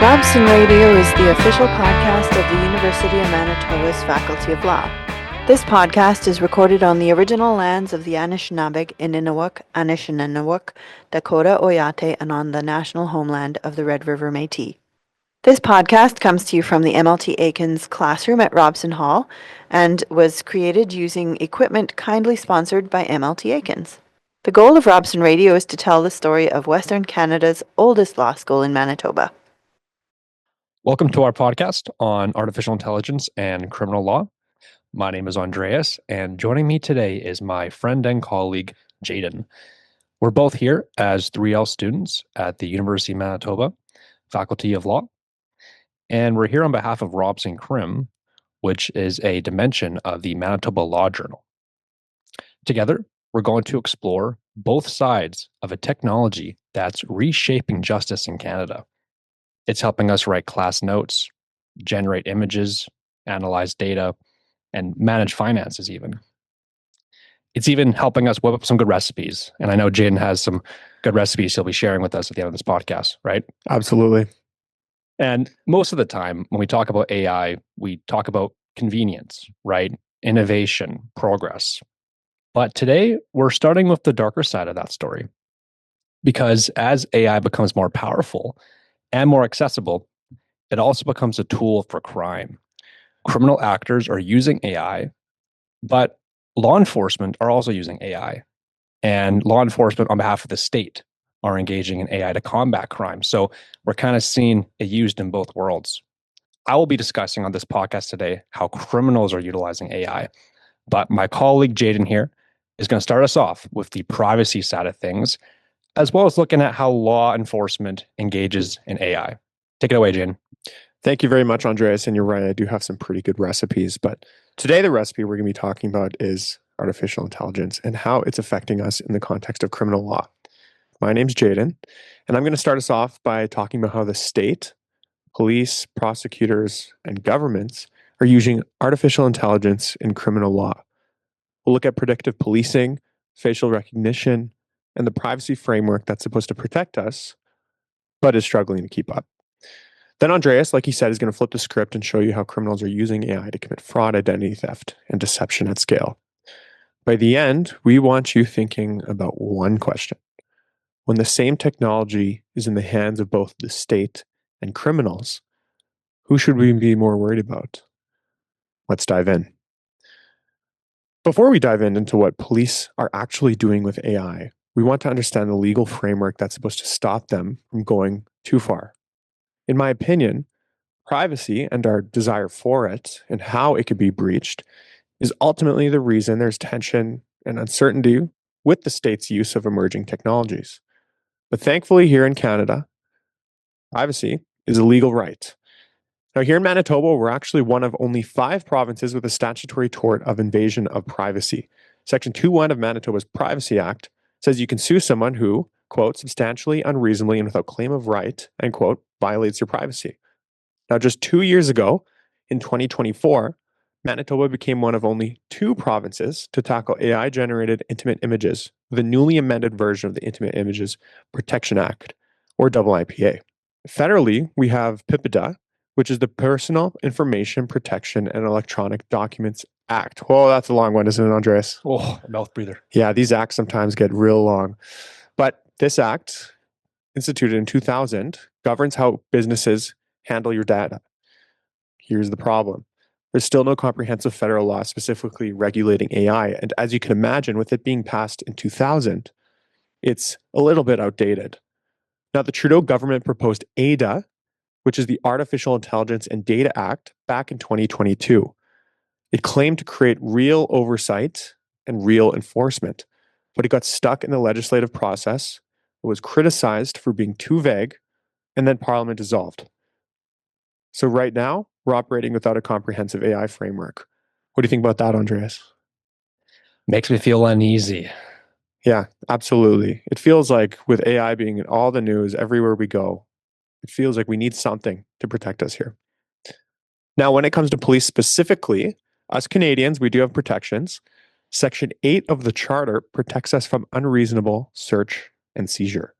Robson Radio is the official podcast of the University of Manitoba's Faculty of Law. This podcast is recorded on the original lands of the Anishinaabeg, Ininawuk, Anishinaabe, Dakota, Oyate, and on the national homeland of the Red River Métis. This podcast comes to you from the MLT Aikens classroom at Robson Hall and was created using equipment kindly sponsored by MLT Aikens. The goal of Robson Radio is to tell the story of Western Canada's oldest law school in Manitoba. Welcome to our podcast on artificial intelligence and criminal law. My name is Andreas, and joining me today is my friend and colleague, Jayden. We're both here as 3L students at the University of Manitoba, Faculty of Law, and we're here on behalf of Robson Crim, which is a dimension of the Manitoba Law Journal. Together, we're going to explore both sides of a technology that's reshaping justice in Canada. It's helping us write class notes, generate images, analyze data, and manage finances even. It's even helping us whip up some good recipes. And I know Jayden has some good recipes he'll be sharing with us at the end of this podcast, right? Absolutely. And most of the time when we talk about AI, we talk about convenience, right? Innovation, progress. But today we're starting with the darker side of that story. Because as AI becomes more powerful and more accessible, it also becomes a tool for crime. Criminal actors are using AI, but law enforcement are also using AI. And law enforcement on behalf of the state are engaging in AI to combat crime. So we're kind of seeing it used in both worlds. I will be discussing on this podcast today how criminals are utilizing AI. But my colleague Jayden here is going to start us off with the privacy side of things, as well as looking at how law enforcement engages in AI. Take it away, Jayden. Thank you very much, Andreas. And you're right, I do have some pretty good recipes. But today, the recipe we're going to be talking about is artificial intelligence and how it's affecting us in the context of criminal law. My name's Jayden, and I'm going to start us off by talking about how the state, police, prosecutors, and governments are using artificial intelligence in criminal law. We'll look at predictive policing, facial recognition, and the privacy framework that's supposed to protect us, but is struggling to keep up. Then Andreas, like he said, is going to flip the script and show you how criminals are using AI to commit fraud, identity theft, and deception at scale. By the end, we want you thinking about one question. When the same technology is in the hands of both the state and criminals, who should we be more worried about? Let's dive in. Before we dive into what police are actually doing with AI, we want to understand the legal framework that's supposed to stop them from going too far. In my opinion, privacy and our desire for it and how it could be breached is ultimately the reason there's tension and uncertainty with the state's use of emerging technologies. But thankfully, here in Canada, privacy is a legal right. Now, here in Manitoba, we're actually one of only 5 provinces with a statutory tort of invasion of privacy. Section 2.1 of Manitoba's Privacy Act says you can sue someone who, quote, substantially, unreasonably, and without claim of right, end quote, violates your privacy. Now, just 2 years ago, in 2024, Manitoba became one of only 2 provinces to tackle AI-generated intimate images with a newly amended version of the Intimate Images Protection Act, or IIPA. Federally, we have PIPEDA, which is the Personal Information Protection and Electronic Documents Act. Whoa, that's a long one, isn't it, Andreas? Oh, a mouth breather. Yeah, these acts sometimes get real long. But this act, instituted in 2000, governs how businesses handle your data. Here's the problem. There's still no comprehensive federal law specifically regulating AI. And as you can imagine, with it being passed in 2000, it's a little bit outdated. Now, the Trudeau government proposed ADA, which is the Artificial Intelligence and Data Act, back in 2022. It claimed to create real oversight and real enforcement, but it got stuck in the legislative process. It was criticized for being too vague, and then Parliament dissolved. So right now, we're operating without a comprehensive AI framework. What do you think about that, Andreas? Makes me feel uneasy. Yeah, absolutely. It feels like with AI being in all the news everywhere we go, it feels like we need something to protect us here. Now, when it comes to police specifically, us Canadians, we do have protections. Section 8 of the Charter protects us from unreasonable search and seizure.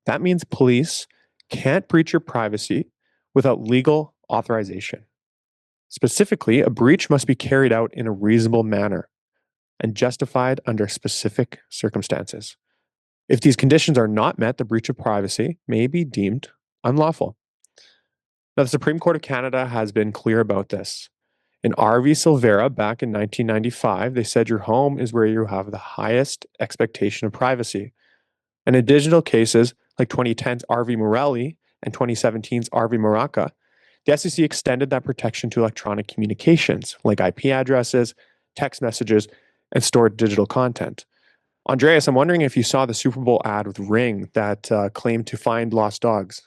That means police can't breach your privacy without legal authorization. Specifically, a breach must be carried out in a reasonable manner and justified under specific circumstances. If these conditions are not met, the breach of privacy may be deemed unlawful. Now, the Supreme Court of Canada has been clear about this. In R.V. Silvera back in 1995, they said your home is where you have the highest expectation of privacy. And in digital cases like 2010's R.V. Morelli and 2017's R.V. Maraca, the SEC extended that protection to electronic communications like IP addresses, text messages, and stored digital content. Andreas, I'm wondering if you saw the Super Bowl ad with Ring that claimed to find lost dogs.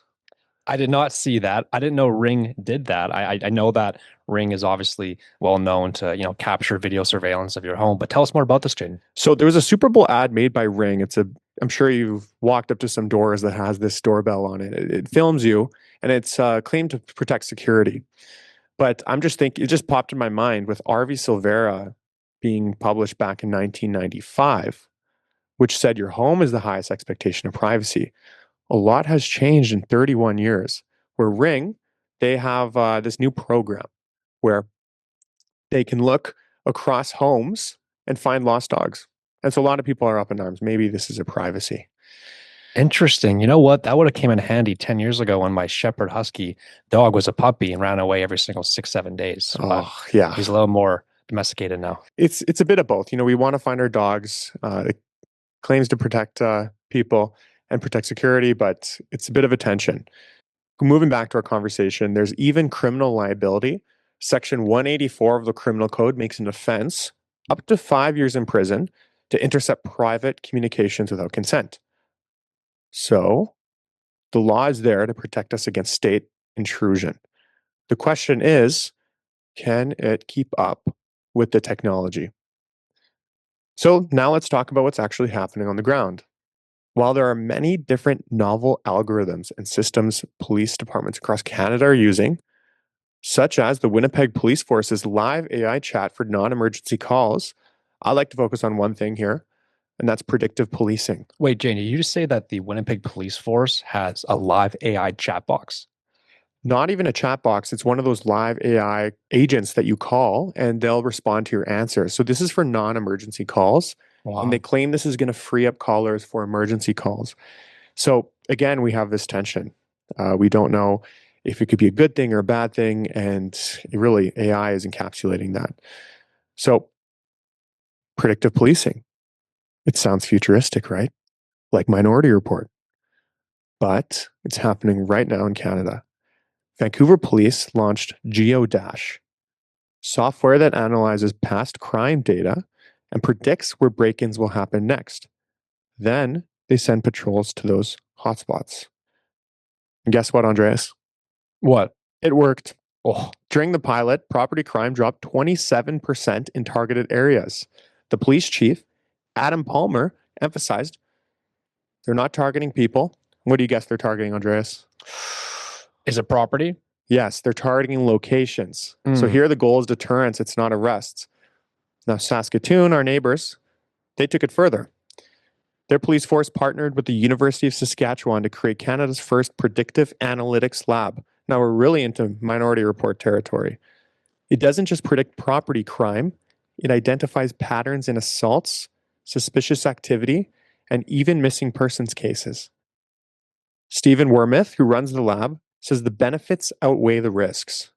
I did not see that. I didn't know Ring did that. I know that Ring is obviously well known to, capture video surveillance of your home. But tell us more about this, Jayden. So there was a Super Bowl ad made by Ring. I'm sure you've walked up to some doors that has this doorbell on it. It films you, and it's claimed to protect security. But I'm just thinking, it just popped in my mind with R.V. Silvera being published back in 1995, which said your home is the highest expectation of privacy. A lot has changed in 31 years. Where Ring, they have this new program where they can look across homes and find lost dogs. And so a lot of people are up in arms. Maybe this is a privacy. Interesting. You know what? That would have came in handy 10 years ago when my Shepherd Husky dog was a puppy and ran away every single 6-7 days. Oh, yeah. He's a little more domesticated now. It's a bit of both. We want to find our dogs. It claims to protect people and protect security, but it's a bit of a tension. Moving back to our conversation, there's even criminal liability. Section 184 of the Criminal Code makes an offense up to 5 years in prison to intercept private communications without consent. So the law is there to protect us against state intrusion. The question is, can it keep up with the technology? So now let's talk about what's actually happening on the ground. While there are many different novel algorithms and systems police departments across Canada are using, such as the Winnipeg Police Force's live AI chat for non-emergency calls, I like to focus on one thing here, and that's predictive policing. Wait, Jane, did you just say that the Winnipeg Police Force has a live AI chat box? Not even a chat box. It's one of those live AI agents that you call and they'll respond to your answers. So this is for non-emergency calls. Wow. And they claim this is going to free up callers for emergency calls. So again, we have this tension. We don't know if it could be a good thing or a bad thing. And really, AI is encapsulating that. So predictive policing. It sounds futuristic, right? Like Minority Report. But it's happening right now in Canada. Vancouver Police launched GeoDash, software that analyzes past crime data and predicts where break-ins will happen next. Then they send patrols to those hotspots. And guess what, Andreas? What? It worked. Oh, During the pilot, property crime dropped 27% in targeted areas. The police chief, Adam Palmer, emphasized they're not targeting people. What do you guess they're targeting, Andreas? is it property? Yes, they're targeting locations. So here the goal is deterrence, it's not arrests. Now, Saskatoon, our neighbors, they took it further. Their police force partnered with the University of Saskatchewan to create Canada's first predictive analytics lab. Now, we're really into Minority Report territory. It doesn't just predict property crime, it identifies patterns in assaults, suspicious activity, and even missing persons cases. Stephen Wormuth, who runs the lab, says the benefits outweigh the risks.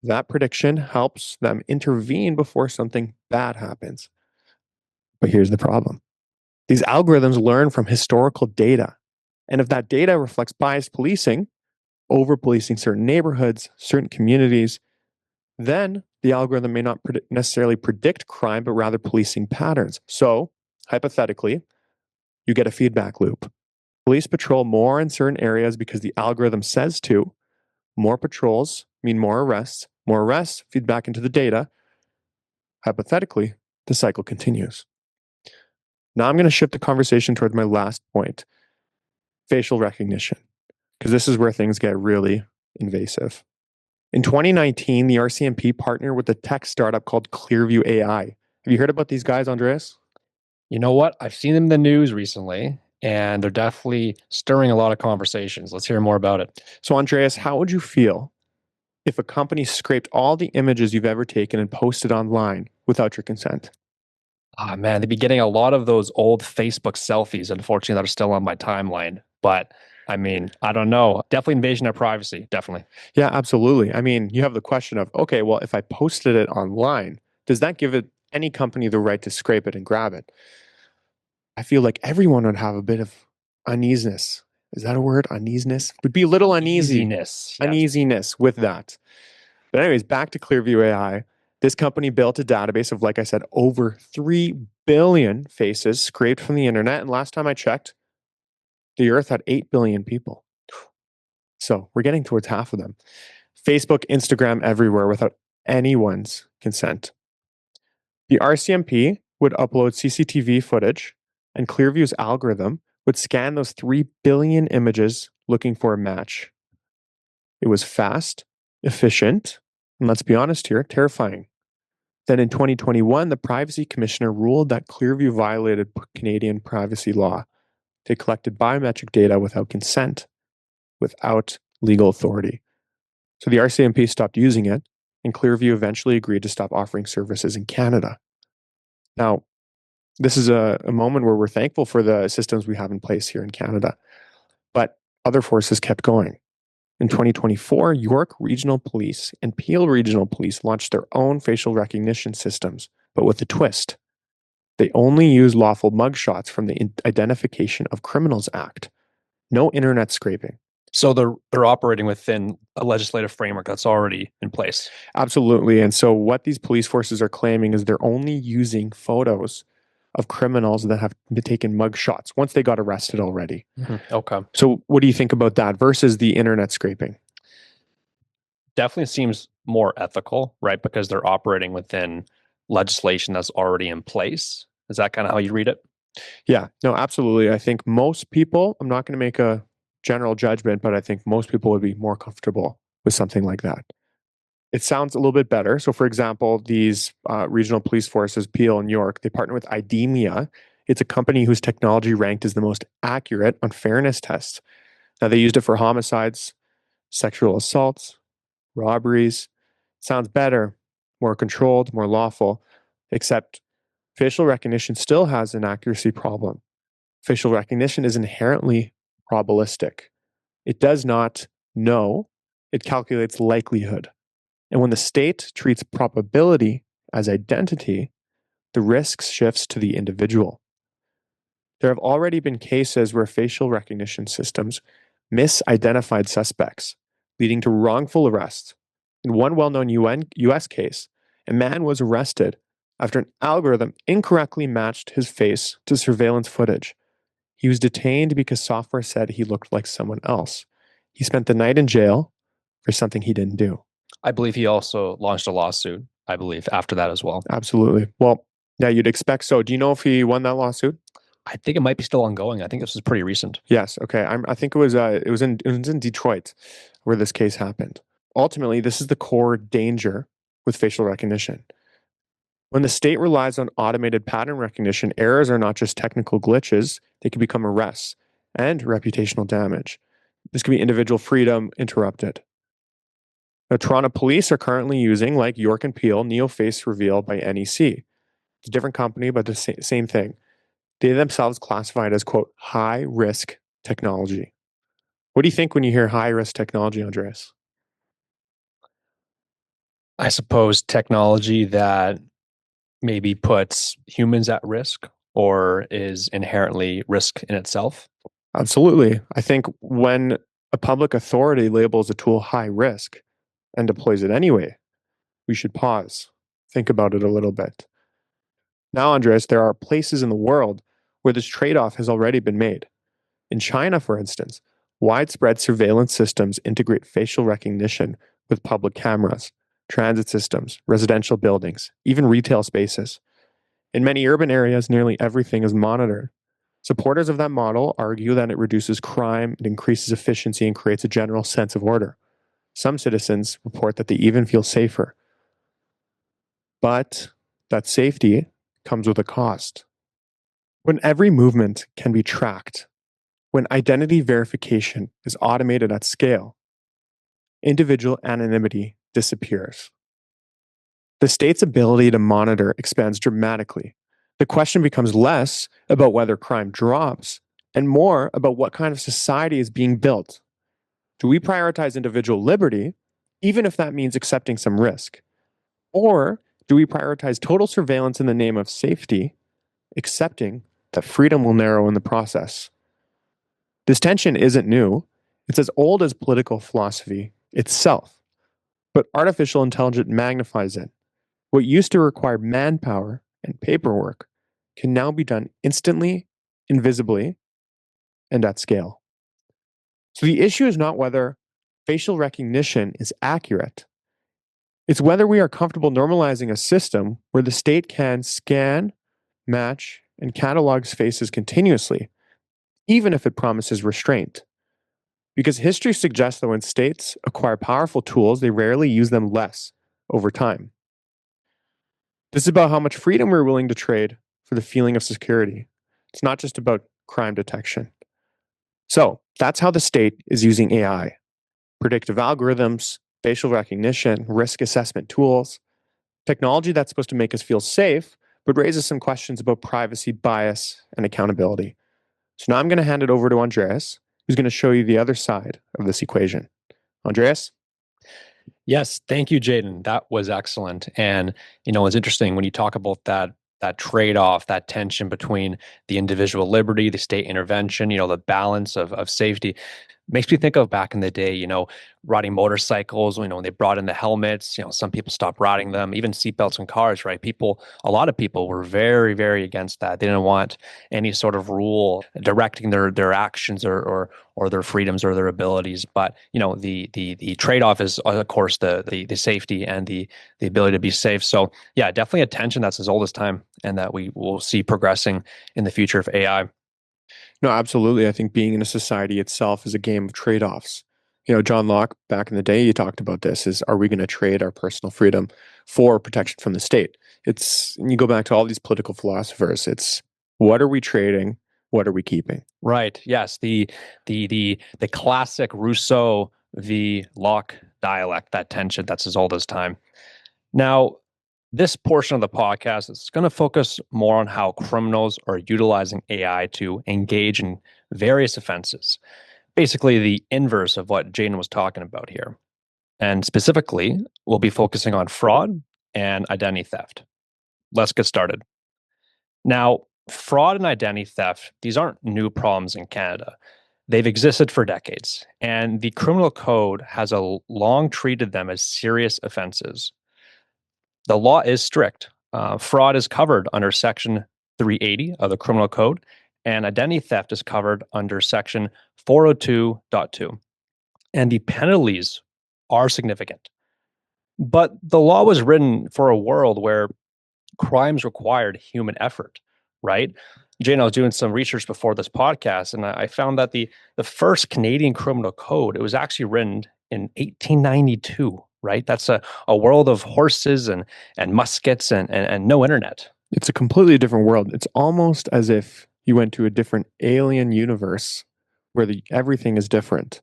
That prediction helps them intervene before something bad happens. But here's the problem. These algorithms learn from historical data. And if that data reflects biased policing, over-policing certain neighborhoods, certain communities, then the algorithm may not necessarily predict crime, but rather policing patterns. So, hypothetically, you get a feedback loop. Police patrol more in certain areas because the algorithm says to. More patrols mean more arrests feed back into the data. Hypothetically, the cycle continues. Now I'm going to shift the conversation towards my last point, facial recognition, because this is where things get really invasive. In 2019, the RCMP partnered with a tech startup called Clearview AI. Have you heard about these guys, Andreas? You know what? I've seen them in the news recently, and they're definitely stirring a lot of conversations. Let's hear more about it. So, Andreas, how would you feel if a company scraped all the images you've ever taken and posted online without your consent? Ah, man, they'd be getting a lot of those old Facebook selfies, unfortunately, that are still on my timeline. But I mean, I don't know. Definitely invasion of privacy. Definitely. Yeah, absolutely. I mean, you have the question of, okay, well, if I posted it online, does that give it any company the right to scrape it and grab it? I feel like everyone would have a bit of uneasiness. Is that a word? Uneasiness? Would be a little Easiness. Yes. uneasiness with that. But anyways, back to Clearview AI. This company built a database of, like I said, over 3 billion faces scraped from the internet. And last time I checked, the earth had 8 billion people. So we're getting towards half of them. Facebook, Instagram, everywhere without anyone's consent. The RCMP would upload CCTV footage, and Clearview's algorithm would scan those 3 billion images looking for a match. It was fast, efficient, and let's be honest here, terrifying. Then in 2021, the Privacy Commissioner ruled that Clearview violated Canadian privacy law. They collected biometric data without consent, without legal authority. So the RCMP stopped using it, and Clearview eventually agreed to stop offering services in Canada. Now, this is a moment where we're thankful for the systems we have in place here in Canada, but other forces kept going. In 2024, York Regional Police and Peel Regional Police launched their own facial recognition systems, but with a twist. They only use lawful mugshots from the Identification of Criminals Act. No internet scraping. So they're operating within a legislative framework that's already in place. Absolutely. And so what these police forces are claiming is they're only using photos of criminals that have been taken mugshots once they got arrested already. Okay. So what do you think about that versus the internet scraping? Definitely seems more ethical, right? Because they're operating within legislation that's already in place. Is that kind of how you read it? Yeah, no, absolutely. I think most people, I'm not going to make a general judgment, but I think most people would be more comfortable with something like that. It sounds a little bit better. So, for example, these regional police forces, Peel and York, they partner with IDEMIA. It's a company whose technology ranked as the most accurate on fairness tests. Now, they used it for homicides, sexual assaults, robberies. Sounds better, more controlled, more lawful, except facial recognition still has an accuracy problem. Facial recognition is inherently probabilistic. It does not know, it calculates likelihood. And when the state treats probability as identity, the risk shifts to the individual. There have already been cases where facial recognition systems misidentified suspects, leading to wrongful arrests. In one well-known US case, a man was arrested after an algorithm incorrectly matched his face to surveillance footage. He was detained because software said he looked like someone else. He spent the night in jail for something he didn't do. I believe he also launched a lawsuit, I believe, after that as well. Absolutely. Well, yeah, you'd expect so. Do you know if he won that lawsuit? I think it might be still ongoing. I think this was pretty recent. Yes. Okay. I think it was in Detroit where this case happened. Ultimately, this is the core danger with facial recognition. When the state relies on automated pattern recognition, errors are not just technical glitches, they can become arrests and reputational damage. This can be individual freedom interrupted. Now, Toronto police are currently using, like York and Peel, Neo Face Reveal by NEC. It's a different company, but the same thing. They themselves classify it as, quote, high risk technology. What do you think when you hear high risk technology, Andreas? I suppose technology that maybe puts humans at risk or is inherently risk in itself. Absolutely. I think when a public authority labels a tool high risk and deploys it anyway, we should pause, think about it a little bit. Now, Andreas, there are places in the world where this trade off has already been made. In China, for instance, widespread surveillance systems integrate facial recognition with public cameras, transit systems, residential buildings, even retail spaces. In many urban areas, nearly everything is monitored. Supporters of that model argue that it reduces crime, it increases efficiency, and creates a general sense of order. Some citizens report that they even feel safer. But that safety comes with a cost. When every movement can be tracked, when identity verification is automated at scale, individual anonymity disappears. The state's ability to monitor expands dramatically. The question becomes less about whether crime drops and more about what kind of society is being built. Do we prioritize individual liberty, even if that means accepting some risk? Or do we prioritize total surveillance in the name of safety, accepting that freedom will narrow in the process? This tension isn't new. It's as old as political philosophy itself. But artificial intelligence magnifies it. What used to require manpower and paperwork can now be done instantly, invisibly, and at scale. So the issue is not whether facial recognition is accurate. It's whether we are comfortable normalizing a system where the state can scan, match, and catalog faces continuously, even if it promises restraint. Because history suggests that when states acquire powerful tools, they rarely use them less over time. This is about how much freedom we're willing to trade for the feeling of security. It's not just about crime detection. So that's how the state is using AI. Predictive algorithms, facial recognition, risk assessment tools, technology that's supposed to make us feel safe, but raises some questions about privacy, bias, and accountability. So now I'm going to hand it over to Andreas, who's going to show you the other side of this equation. Andreas? Yes, thank you, Jayden. That was excellent. And it's interesting when you talk about that trade-off, that tension between the individual liberty, the state intervention, the balance of safety. Makes me think of back in the day, riding motorcycles, when they brought in the helmets, some people stopped riding them, even seatbelts in cars, right? A lot of people were very, very against that. They didn't want any sort of rule directing their actions or their freedoms or their abilities. But, the trade-off is, of course, the safety and the ability to be safe. So yeah, definitely a tension that's as old as time and that we will see progressing in the future of AI. No, absolutely. I think being in a society itself is a game of trade-offs. John Locke, back in the day, he talked about this, is are we going to trade our personal freedom for protection from the state? And you go back to all these political philosophers, it's what are we trading? What are we keeping? Right. Yes. The classic Rousseau v. Locke dialect, that tension that's as old as time. Now, this portion of the podcast is going to focus more on how criminals are utilizing AI to engage in various offenses. Basically, the inverse of what Jayden was talking about here. And specifically, we'll be focusing on fraud and identity theft. Let's get started. Now, fraud and identity theft, these aren't new problems in Canada. They've existed for decades, and the criminal code has long treated them as serious offenses. The law is strict. Fraud is covered under Section 380 of the Criminal Code, and identity theft is covered under Section 402.2. And the penalties are significant. But the law was written for a world where crimes required human effort, right? Jane, I was doing some research before this podcast, and I found that the first Canadian criminal code, it was actually written in 1892, right? That's a world of horses and muskets and no internet. It's a completely different world. It's almost as if you went to a different alien universe where everything is different.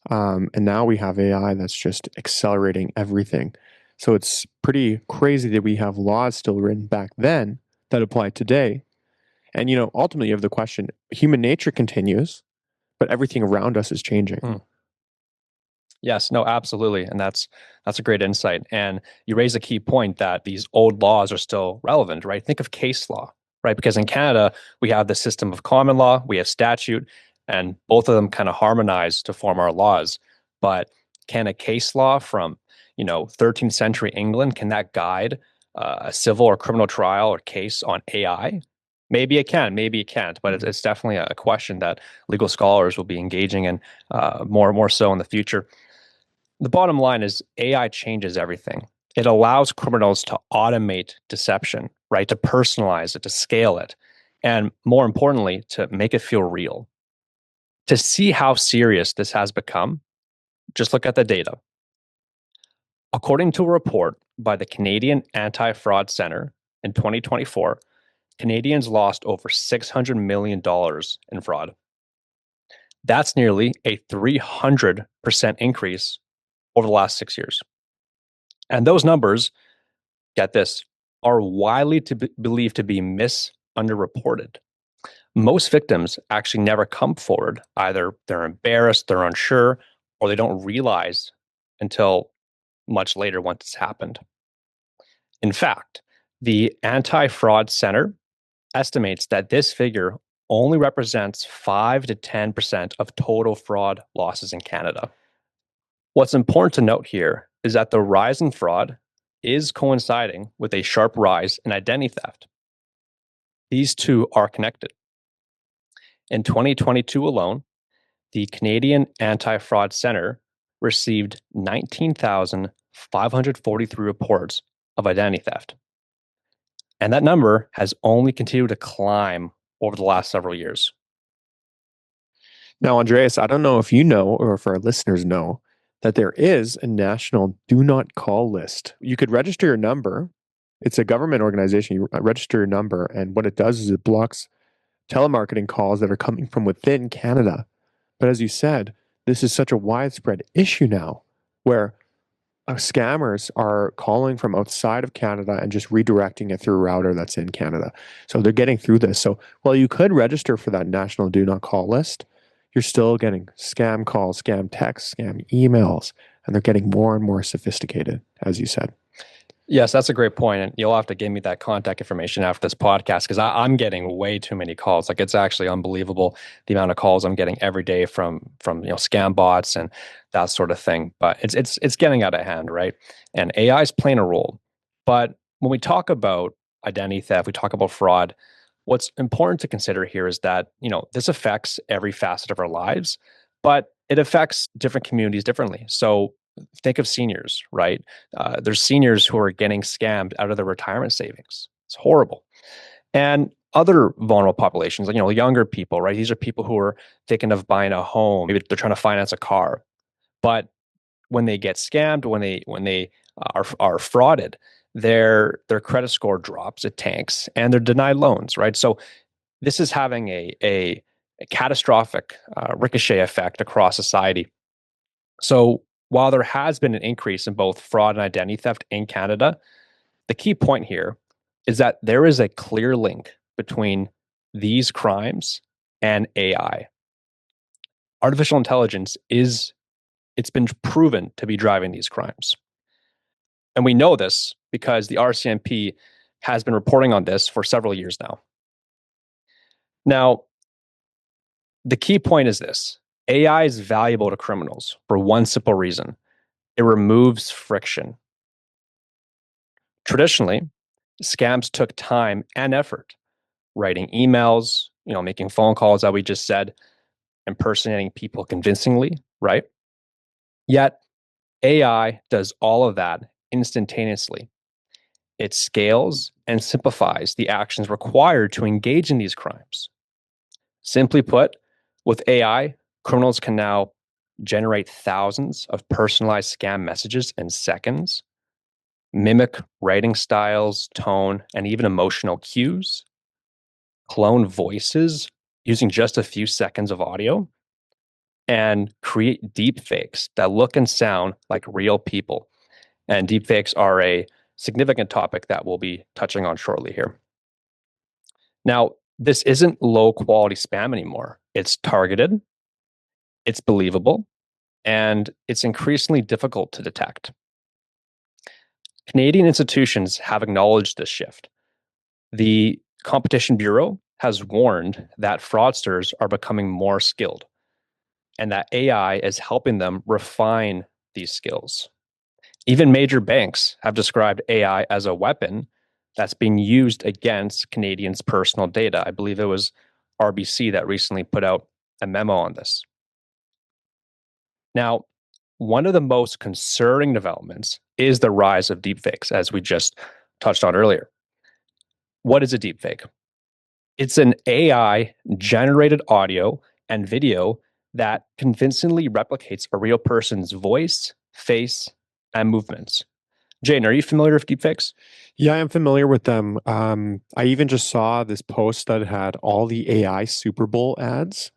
And now we have AI that's just accelerating everything. So it's pretty crazy that we have laws still written back then that apply today. And, ultimately you have the question, human nature continues, but everything around us is changing. Yes, no, absolutely. And that's a great insight. And you raise a key point that these old laws are still relevant, right? Think of case law, right? Because in Canada, we have the system of common law, we have statute, and both of them kind of harmonize to form our laws. But can a case law from, 13th century England, can that guide a civil or criminal trial or case on AI? Maybe it can, maybe it can't, but it's definitely a question that legal scholars will be engaging in more so in the future. The bottom line is AI changes everything. It allows criminals to automate deception, right? To personalize it, to scale it, and more importantly, to make it feel real. To see how serious this has become, just look at the data. According to a report by the Canadian Anti-Fraud Centre in 2024, Canadians lost over $600 million in fraud. That's nearly a 300% increase over the last 6 years. And those numbers, get this, are widely believed to be underreported. Most victims actually never come forward. Either they're embarrassed, they're unsure, or they don't realize until much later once it's happened. In fact, the Anti-Fraud Center estimates that this figure only represents 5 to 10% of total fraud losses in Canada. What's important to note here is that the rise in fraud is coinciding with a sharp rise in identity theft. These two are connected. In 2022 alone, the Canadian Anti-Fraud Center received 19,543 reports of identity theft. And that number has only continued to climb over the last several years. Now, Andreas, I don't know if you know or if our listeners know that there is a national do not call list. You could register your number. It's a government organization. You register your number, and what it does is it blocks telemarketing calls that are coming from within Canada. But as you said, this is such a widespread issue now where scammers are calling from outside of Canada and just redirecting it through a router that's in Canada. So they're getting through this. So while you could register for that national do not call list, you're still getting scam calls, scam texts, scam emails, and they're getting more and more sophisticated, as you said. Yes, that's a great point. And you'll have to give me that contact information after this podcast because I'm getting way too many calls. Like, it's actually unbelievable the amount of calls I'm getting every day from scam bots and that sort of thing. But it's getting out of hand, right? And AI is playing a role. But when we talk about identity theft, we talk about fraud, what's important to consider here is that, this affects every facet of our lives, but it affects different communities differently. So think of seniors, right? There's seniors who are getting scammed out of their retirement savings. It's horrible. And other vulnerable populations, like, younger people, right? These are people who are thinking of buying a home. Maybe they're trying to finance a car. But when they get scammed, when they are frauded, their credit score drops, it tanks, and they're denied loans, right? So this is having a catastrophic ricochet effect across society. So while there has been an increase in both fraud and identity theft in Canada, the key point here is that there is a clear link between these crimes and AI. Artificial intelligence it's been proven to be driving these crimes. And we know this because the RCMP has been reporting on this for several years now. Now, the key point is this: AI is valuable to criminals for one simple reason. It removes friction. Traditionally, scams took time and effort, writing emails, making phone calls that we just said, impersonating people convincingly, right? Yet AI does all of that instantaneously. It scales and simplifies the actions required to engage in these crimes. Simply put, with AI, criminals can now generate thousands of personalized scam messages in seconds, mimic writing styles, tone, and even emotional cues, clone voices using just a few seconds of audio, and create deepfakes that look and sound like real people. And deepfakes are a significant topic that we'll be touching on shortly here. Now, this isn't low quality spam anymore. It's targeted, it's believable, and it's increasingly difficult to detect. Canadian institutions have acknowledged this shift. The Competition Bureau has warned that fraudsters are becoming more skilled and that AI is helping them refine these skills. Even major banks have described AI as a weapon that's being used against Canadians' personal data. I believe it was RBC that recently put out a memo on this. Now, one of the most concerning developments is the rise of deepfakes, as we just touched on earlier. What is a deepfake? It's an AI-generated audio and video that convincingly replicates a real person's voice, face, and movements. Jayden, are you familiar with deepfakes? Yeah, I'm familiar with them. I even just saw this post that had all the AI Super Bowl ads.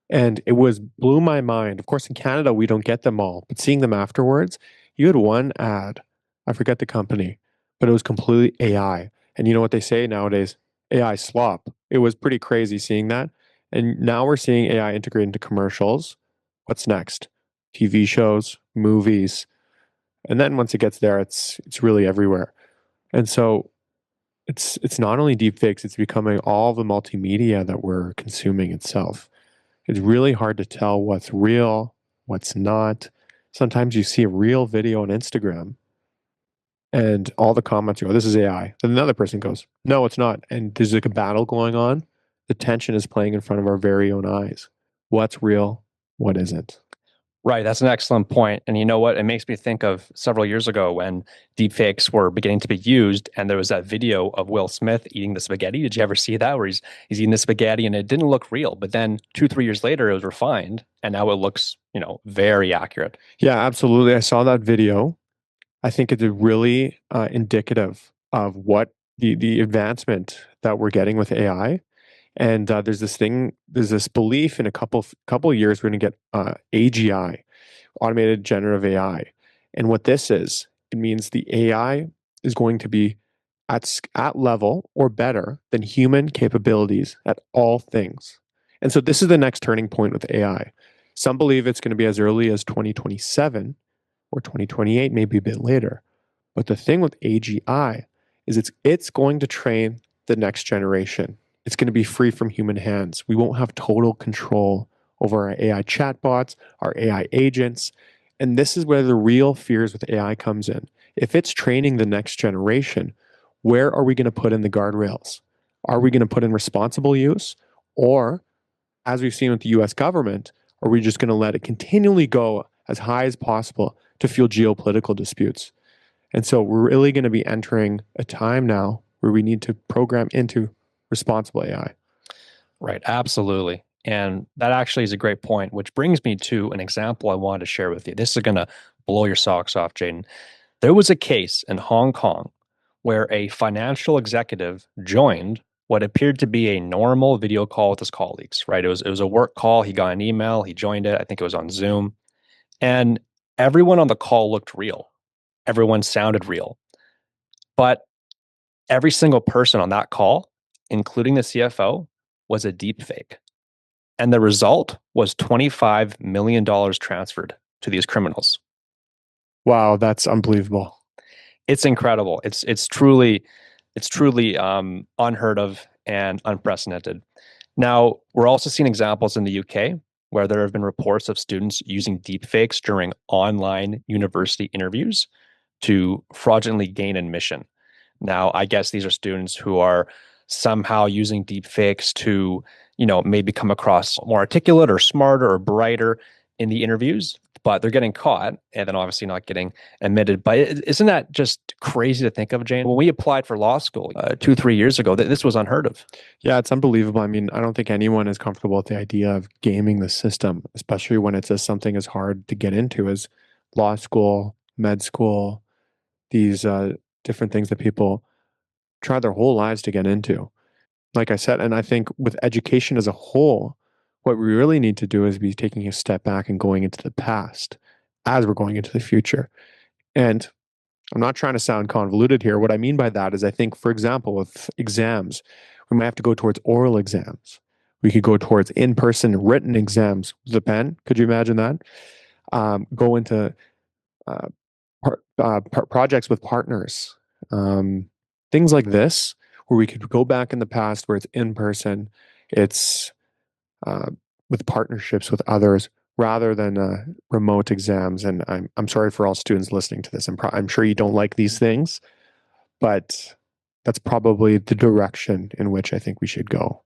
And it blew my mind. Of course, in Canada, we don't get them all, but seeing them afterwards, you had one ad, I forget the company, but it was completely AI. And you know what they say nowadays? AI slop. It was pretty crazy seeing that. And now we're seeing AI integrated into commercials. What's next? TV shows, movies. And then once it gets there, it's really everywhere. And so it's not only deepfakes, it's becoming all the multimedia that we're consuming itself. It's really hard to tell what's real, what's not. Sometimes you see a real video on Instagram and all the comments go, this is AI. Then another person goes, no, it's not. And there's like a battle going on. The tension is playing in front of our very own eyes. What's real? What isn't? Right. That's an excellent point. And you know what? It makes me think of several years ago when deepfakes were beginning to be used, and there was that video of Will Smith eating the spaghetti. Did you ever see that? Where he's eating the spaghetti and it didn't look real. But then 2, 3 years later, it was refined, and now it looks, very accurate. Yeah, absolutely. I saw that video. I think it's really indicative of what the advancement that we're getting with AI. And there's this belief in a couple of years we're going to get AGI, automated generative AI. And what this is, it means the AI is going to be at level or better than human capabilities at all things. And so this is the next turning point with AI. Some believe it's going to be as early as 2027 or 2028, maybe a bit later. But the thing with AGI is it's going to train the next generation. It's going to be free from human hands. We won't have total control over our AI chatbots, our AI agents. And this is where the real fears with AI comes in. If it's training the next generation, where are we going to put in the guardrails? Are we going to put in responsible use? Or, as we've seen with the US government, are we just going to let it continually go as high as possible to fuel geopolitical disputes? And so we're really going to be entering a time now where we need to program into responsible AI. Right. Absolutely. And that actually is a great point, which brings me to an example I wanted to share with you. This is going to blow your socks off, Jayden. There was a case in Hong Kong where a financial executive joined what appeared to be a normal video call with his colleagues, right? It was a work call. He got an email, he joined it. I think it was on Zoom. And everyone on the call looked real. Everyone sounded real. But every single person on that call, including the CFO, was a deep fake. And the result was $25 million transferred to these criminals. Wow, that's unbelievable. It's incredible. It's truly unheard of and unprecedented. Now, we're also seeing examples in the UK where there have been reports of students using deepfakes during online university interviews to fraudulently gain admission. Now, I guess these are students who are somehow using deepfakes to, maybe come across more articulate or smarter or brighter in the interviews, but they're getting caught and then obviously not getting admitted. But isn't that just crazy to think of, Jane? When we applied for law school 2, 3 years ago, this was unheard of. Yeah, it's unbelievable. I mean, I don't think anyone is comfortable with the idea of gaming the system, especially when it's something as hard to get into as law school, med school, these different things that people try their whole lives to get into. Like I said, and I think with education as a whole, what we really need to do is be taking a step back and going into the past as we're going into the future. And I'm not trying to sound convoluted here. What I mean by that is I think, for example, with exams, we might have to go towards oral exams. We could go towards in-person written exams with a pen. Could you imagine that? Go into projects with partners. Things like this, where we could go back in the past where it's in person, it's with partnerships with others rather than remote exams. And I'm sorry for all students listening to this. I'm sure you don't like these things, but that's probably the direction in which I think we should go.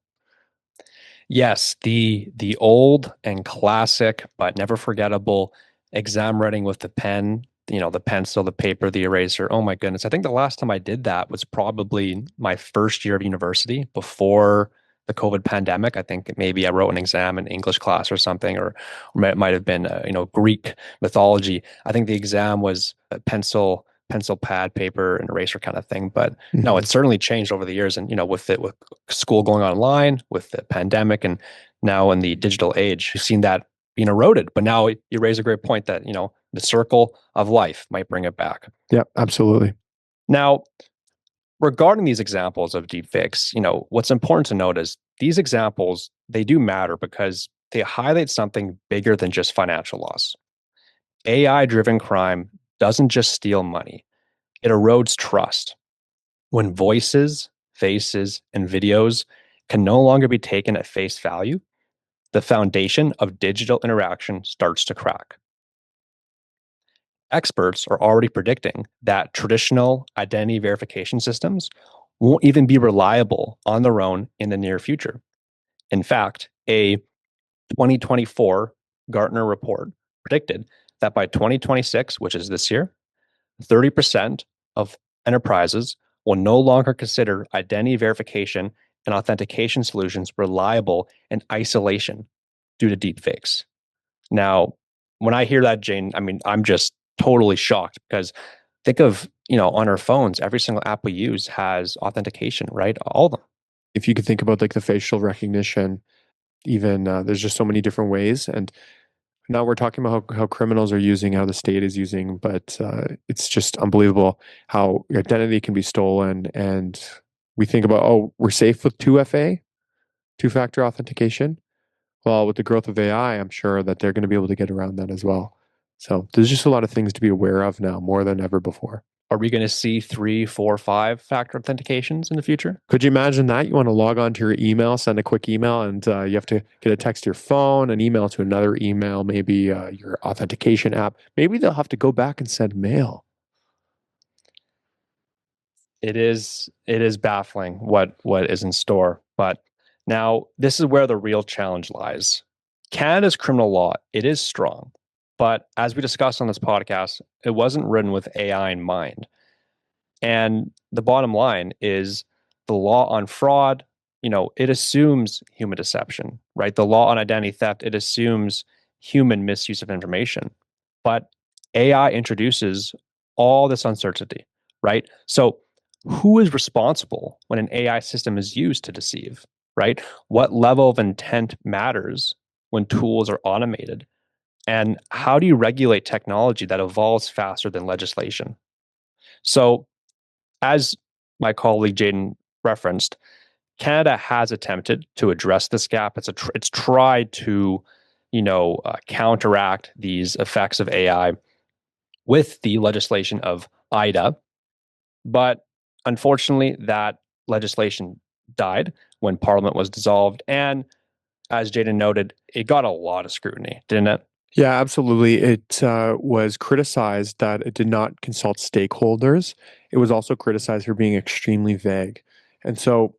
Yes, the old and classic but never forgettable exam writing with the pen, the pencil, the paper, the eraser. Oh my goodness. I think the last time I did that was probably my first year of university before the COVID pandemic. I think maybe I wrote an exam in English class or something, or it might have been, Greek mythology. I think the exam was a pencil, pad, paper, and eraser kind of thing. But no, it's certainly changed over the years. And, with school going online, with the pandemic, and now in the digital age. We've seen that being eroded. But now you raise a great point that, the circle of life might bring it back. Yeah, absolutely. Now, regarding these examples of deepfakes, what's important to note is these examples, they do matter because they highlight something bigger than just financial loss. AI-driven crime doesn't just steal money, it erodes trust. When voices, faces, and videos can no longer be taken at face value, the foundation of digital interaction starts to crack. Experts are already predicting that traditional identity verification systems won't even be reliable on their own in the near future. In fact, a 2024 Gartner report predicted that by 2026, which is this year, 30% of enterprises will no longer consider identity verification and authentication solutions reliable in isolation due to deepfakes. Now, when I hear that, Jane, I'm just totally shocked because think of, on our phones, every single app we use has authentication, right? All of them. If you could think about like the facial recognition, even there's just so many different ways. And now we're talking about how criminals are using, how the state is using, but it's just unbelievable how your identity can be stolen. And we think about, oh, we're safe with 2FA, two-factor authentication. Well, with the growth of AI, I'm sure that they're going to be able to get around that as well. So there's just a lot of things to be aware of now, more than ever before. Are we going to see 3, 4, 5-factor authentications in the future? Could you imagine that? You want to log on to your email, send a quick email, and you have to get a text to your phone, an email to another email, maybe your authentication app. Maybe they'll have to go back and send mail. It is baffling what is in store. But now this is where the real challenge lies. Canada's criminal law, it is strong. But as we discussed on this podcast, it wasn't written with AI in mind. And the bottom line is the law on fraud, it assumes human deception, right? The law on identity theft, it assumes human misuse of information. But AI introduces all this uncertainty, right? So who is responsible when an AI system is used to deceive, right? What level of intent matters when tools are automated? And how do you regulate technology that evolves faster than legislation? So, as my colleague Jayden referenced, Canada has attempted to address this gap. It's tried to, counteract these effects of AI with the legislation of IDA, but unfortunately, that legislation died when Parliament was dissolved, and as Jayden noted, it got a lot of scrutiny, didn't it? Yeah, absolutely. It was criticized that it did not consult stakeholders. It was also criticized for being extremely vague. And so,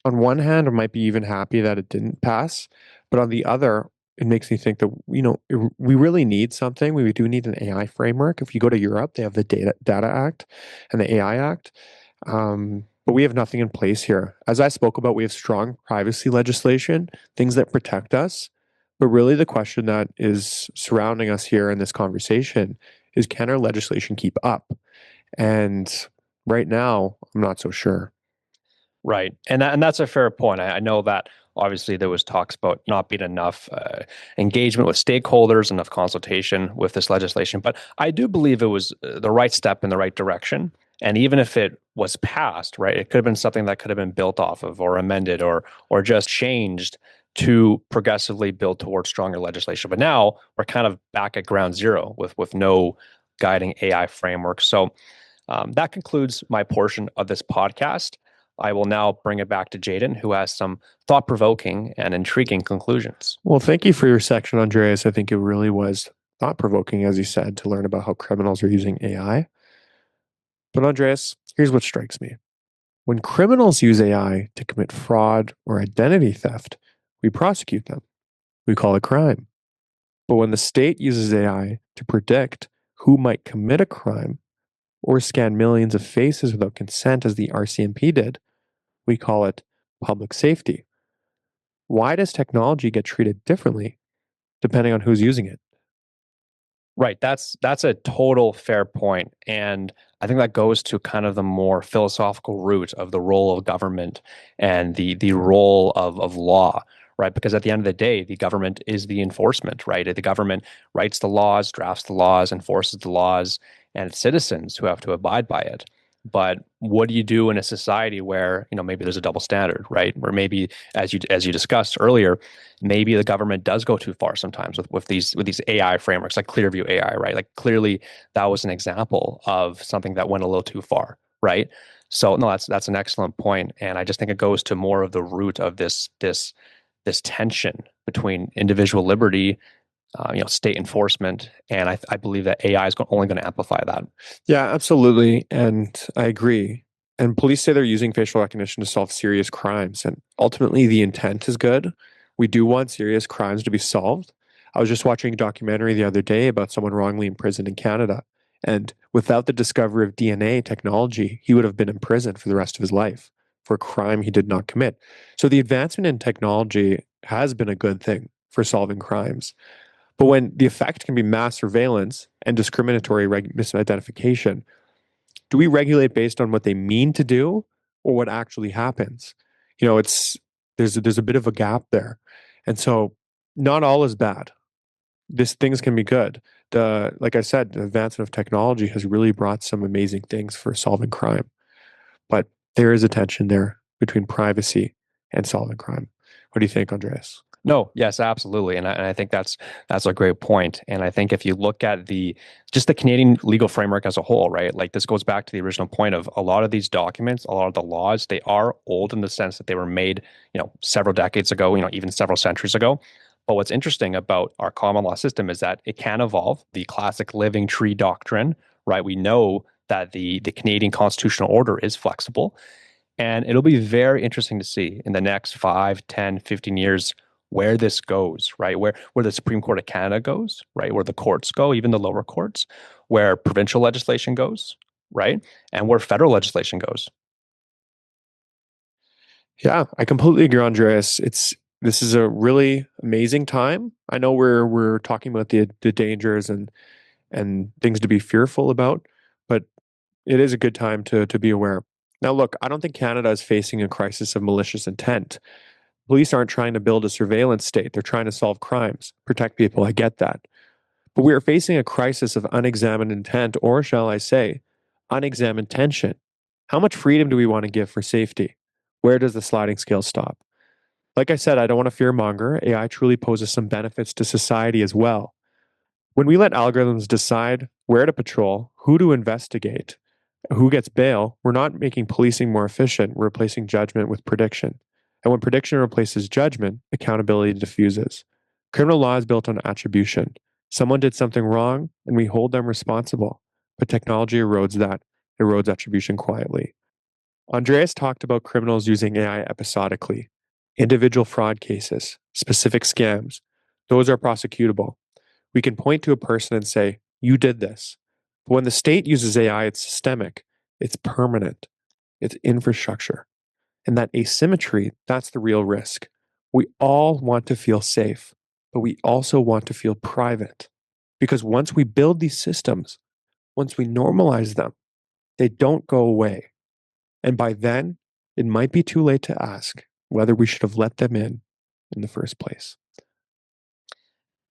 on one hand, I might be even happy that it didn't pass, but on the other, it makes me think that we really need something. We do need an AI framework. If you go to Europe, they have the Data Act and the AI Act, but we have nothing in place here. As I spoke about, we have strong privacy legislation, things that protect us. But really, the question that is surrounding us here in this conversation is, can our legislation keep up? And right now, I'm not so sure. Right, and that's a fair point. I know that obviously there was talks about not being enough engagement with stakeholders, enough consultation with this legislation, but I do believe it was the right step in the right direction. And even if it was passed, right, it could have been something that could have been built off of, or amended, or just changed to progressively build towards stronger legislation. But now we're kind of back at ground zero with no guiding AI framework. So that concludes my portion of this podcast. I will now bring it back to Jayden, who has some thought-provoking and intriguing conclusions. Well, thank you for your section, Andreas. I think it really was thought-provoking, as you said, to learn about how criminals are using AI. But Andreas, here's what strikes me. When criminals use AI to commit fraud or identity theft, we prosecute them. We call it crime. But when the state uses AI to predict who might commit a crime or scan millions of faces without consent, as the RCMP did, we call it public safety. Why does technology get treated differently depending on who's using it? Right. That's a total fair point. And I think that goes to kind of the more philosophical root of the role of government and the role of law, right? Because at the end of the day, the government is the enforcement, right? The government writes the laws, drafts the laws, enforces the laws, and it's citizens who have to abide by it. But what do you do in a society where, maybe there's a double standard, right? Where maybe, as you discussed earlier, maybe the government does go too far sometimes with these AI frameworks, like Clearview AI, right? Like clearly that was an example of something that went a little too far, right? So no, that's an excellent point, and I just think it goes to more of the root of this tension between individual liberty, state enforcement, and I believe that AI is only going to amplify that. Yeah, absolutely. And I agree. And police say they're using facial recognition to solve serious crimes. And ultimately, the intent is good. We do want serious crimes to be solved. I was just watching a documentary the other day about someone wrongly imprisoned in Canada. And without the discovery of DNA technology, he would have been in prison for the rest of his life for a crime he did not commit. So the advancement in technology has been a good thing for solving crimes. But when the effect can be mass surveillance and discriminatory misidentification, do we regulate based on what they mean to do or what actually happens? There's a bit of a gap there, and so not all is bad. Things can be good. Like I said, the advancement of technology has really brought some amazing things for solving crime, but there is a tension there between privacy and solving crime. What do you think, Andreas? No, yes, absolutely, and I think that's a great point. And I think if you look at just the Canadian legal framework as a whole, right, like this goes back to the original point of a lot of these documents, a lot of the laws, they are old in the sense that they were made, several decades ago, even several centuries ago. But what's interesting about our common law system is that it can evolve. The classic living tree doctrine, right? We know that the Canadian constitutional order is flexible, and it'll be very interesting to see in the next 5, 10, 15 years where this goes, right? Where the Supreme Court of Canada goes, right? Where the courts go, even the lower courts, where provincial legislation goes, right? And where federal legislation goes. Yeah, I completely agree, Andreas. This is a really amazing time. I know we're talking about the dangers and things to be fearful about, but it is a good time to be aware. Now, look, I don't think Canada is facing a crisis of malicious intent. Police aren't trying to build a surveillance state. They're trying to solve crimes, protect people. I get that. But we are facing a crisis of unexamined intent, or shall I say, unexamined tension. How much freedom do we want to give for safety? Where does the sliding scale stop? Like I said, I don't want to fearmonger. AI truly poses some benefits to society as well. When we let algorithms decide where to patrol, who to investigate, who gets bail, we're not making policing more efficient. We're replacing judgment with prediction. And when prediction replaces judgment, accountability diffuses. Criminal law is built on attribution. Someone did something wrong, and we hold them responsible. But technology erodes that, erodes attribution quietly. Andreas talked about criminals using AI episodically. Individual fraud cases, specific scams, those are prosecutable. We can point to a person and say, you did this. But when the state uses AI, it's systemic, it's permanent, it's infrastructure. And that asymmetry, that's the real risk. We all want to feel safe, but we also want to feel private. Because once we build these systems, once we normalize them, they don't go away. And by then, it might be too late to ask whether we should have let them in the first place.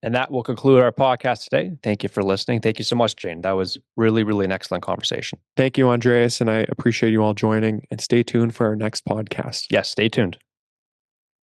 And that will conclude our podcast today. Thank you for listening. Thank you so much, Jane. That was really, really an excellent conversation. Thank you, Andreas, and I appreciate you all joining. And stay tuned for our next podcast. Yes, stay tuned.